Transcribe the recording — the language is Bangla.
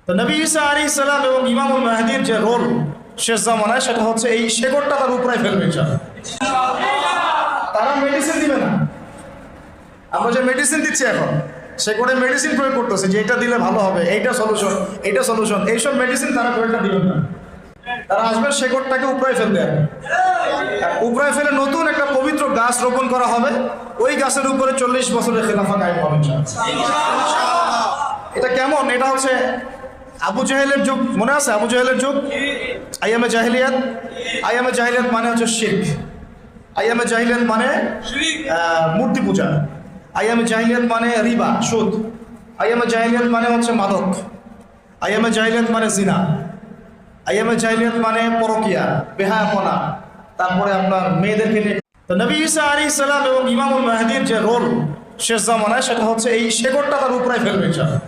তো নবী ঈসা আলাইহিস সালাম এবং ইমামুল মাহদির যে রোল শেষ জামানায়, সেটা হচ্ছে এই শেকড়টা তার উপরে ফেলবে ইনশাআল্লাহ। তারা মেডিসিন দিবে না। আমরা যে মেডিসিন দিচ্ছি এখন, শেকড়ে মেডিসিন প্রয়োগ করতেছে যে এটা দিলে ভালো হবে, এইটা সলিউশন, এইটা সলিউশন, এইসব মেডিসিন তারা প্রয়োগটা দিবেন না। তারা আসবে শেকড়টাকে উপরে ফেলতে, উপরে ফেলে নতুন একটা পবিত্র গাছ রোপণ করা হবে। ওই গাছের উপরে 40 বছরের খেলাফা কায়েম হবে ইনশাআল্লাহ। এটা কেমন? এটা হচ্ছে আবু জাহেলের যুগ, মনে আছে আবু জাহেলের যুগ? আইয়ামে জাহিলিয়াত। আইয়ামে জাহিলিয়াত মানে হচ্ছে শিরক। আইয়ামে জাহিলিয়াত মানে মূর্তি পূজা। আইয়ামে জাহিলিয়াত মানে রিবা, সুদ। আইয়ামে জাহিলিয়াত মানে হচ্ছে মাদক। আইয়ামে জাহিলিয়াত মানে জিনা। আইয়ামে জাহিলিয়াত মানে পরকিয়া, বেহায়াপনা, তারপরে আপনার মেয়েদেরকে নিয়ে। তো নবী ঈসা আলাইহিস সালাম এবং ইমামুল মাহদির যে রোল শেষ জামানায়, সেটা হচ্ছে এই শেকড়টা তার উপরে ফেলবে ইনশাআল্লাহ।